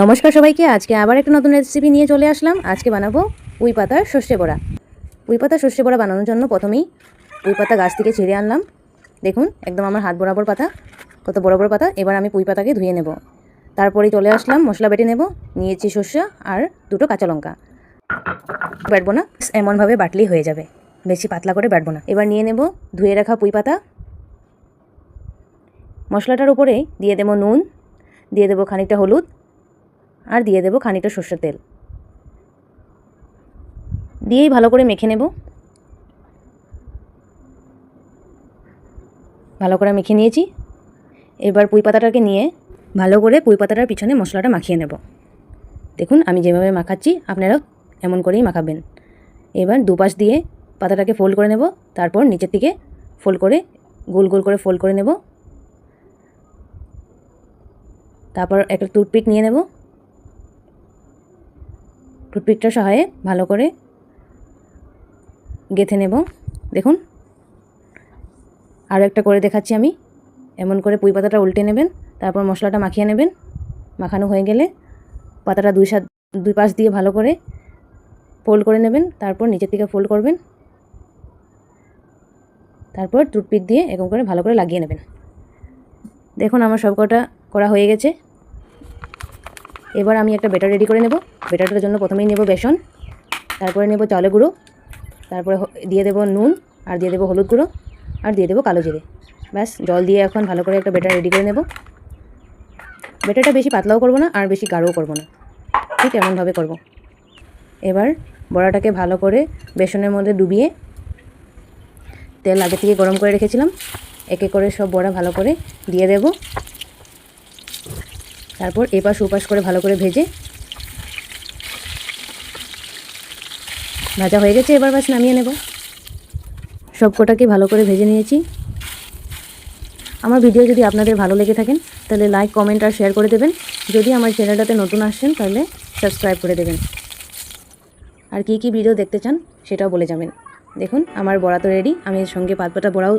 নমস্কার সবাইকে। আজকে আবার একটা নতুন রেসিপি নিয়ে চলে আসলাম। আজকে বানাবো পুঁই পাতার সর্ষে বড়া। পুঁই পাতার সর্ষে বড়া বানানোর জন্য প্রথমেই পুঁই পাতা গাছ থেকে ছিঁড়ে আনলাম। দেখুন একদম আমার হাত বরাবর পাতা, কত বড় বড় পাতা। এবার আমি পুঁই পাতাকে ধুয়ে নেব। তারপরেই চলে আসলাম মশলা বেটে নেব। নিয়েছি সর্ষে আর দুটো কাঁচা লঙ্কা। বাটবো না, এমনভাবে বাটলেই হয়ে যাবে, বেশি পাতলা করে বাটবো না। এবার নিয়ে নেব ধুয়ে রাখা পুঁই পাতা। মশলাটার উপরে দিয়ে দেবো নুন, দিয়ে দেবো খানিকটা হলুদ, আর দিয়ে দেবো খানিকটা সর্ষের তেল। দিয়েই ভালো করে মেখে নেব। ভালো করে মেখে নিয়েছি। এবার পুঁই পাতাটাকে নিয়ে ভালো করে পুঁই পাতাটার পিছনে মশলাটা মাখিয়ে নেব। দেখুন আমি যেভাবে মাখাচ্ছি আপনারাও এমন করেই মাখাবেন। এবার দুপাশ দিয়ে পাতাটাকে ফোল্ড করে নেব। তারপর নিচের দিকে ফোল্ড করে গোল গোল করে ফোল্ড করে নেব। তারপর একটা টুথপিক নিয়ে নেব। টুথপিকটার সহায়ে ভালো করে গেঁথে নেব। দেখুন আরও একটা করে দেখাচ্ছি আমি। এমন করে পুঁই পাতাটা উল্টে নেবেন, তারপর মশলাটা মাখিয়ে নেবেন। মাখানো হয়ে গেলে পাতাটা দুই পাশ দিয়ে ভালো করে ফোল্ড করে নেবেন। তারপর নিচের দিকে ফোল্ড করবেন। তারপর টুথপিক দিয়ে এরকম করে ভালো করে লাগিয়ে নেবেন। দেখুন আমার সব কটা করা হয়ে গেছে। এবার আমি একটা ব্যাটার রেডি করে নেব। ব্যাটারটার জন্য প্রথমেই নেব বেসন, তারপরে নেব চালের গুঁড়ো, তারপরে দিয়ে দেব নুন, আর দিয়ে দেব হলুদ গুঁড়ো, আর দিয়ে দেবো কালো জিরে। ব্যাস জল দিয়ে এখন ভালো করে একটা ব্যাটার রেডি করে নেব। ব্যাটারটা বেশি পাতলাও করব না আর বেশি গাঢ়ও করব না, ঠিক এমনভাবে করব। এবার বড়াটাকে ভালো করে বেসনের মধ্যে ডুবিয়ে তেল আগে থেকে গরম করে রেখেছিলাম, একে করে সব বড়া ভালো করে দিয়ে দেব। তারপর এপাশ ওপাশ করে ভালো করে ভেজে ভাজা হয়ে গেছে। এবার ব্যাস নামিয়ে নেব। সব কটাকে ভালো করে ভেজে নিয়েছি। আমার ভিডিও যদি আপনাদের ভালো লেগে থাকেন তাহলে লাইক, কমেন্ট আর শেয়ার করে দেবেন। যদি আমার চ্যানেলটাতে নতুন আসছেন তাহলে সাবস্ক্রাইব করে দেবেন। আর কী কী ভিডিও দেখতে চান সেটাও বলে যাবেন। দেখুন আমার বড়া তো রেডি। আমি এর সঙ্গে পাতা বড়াও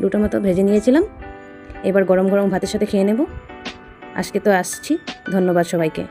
দুটো মতো ভেজে নিয়েছিলাম। এবার গরম গরম ভাতের সাথে খেয়ে নেব। আজকে তো আসছি। ধন্যবাদ সবাইকে।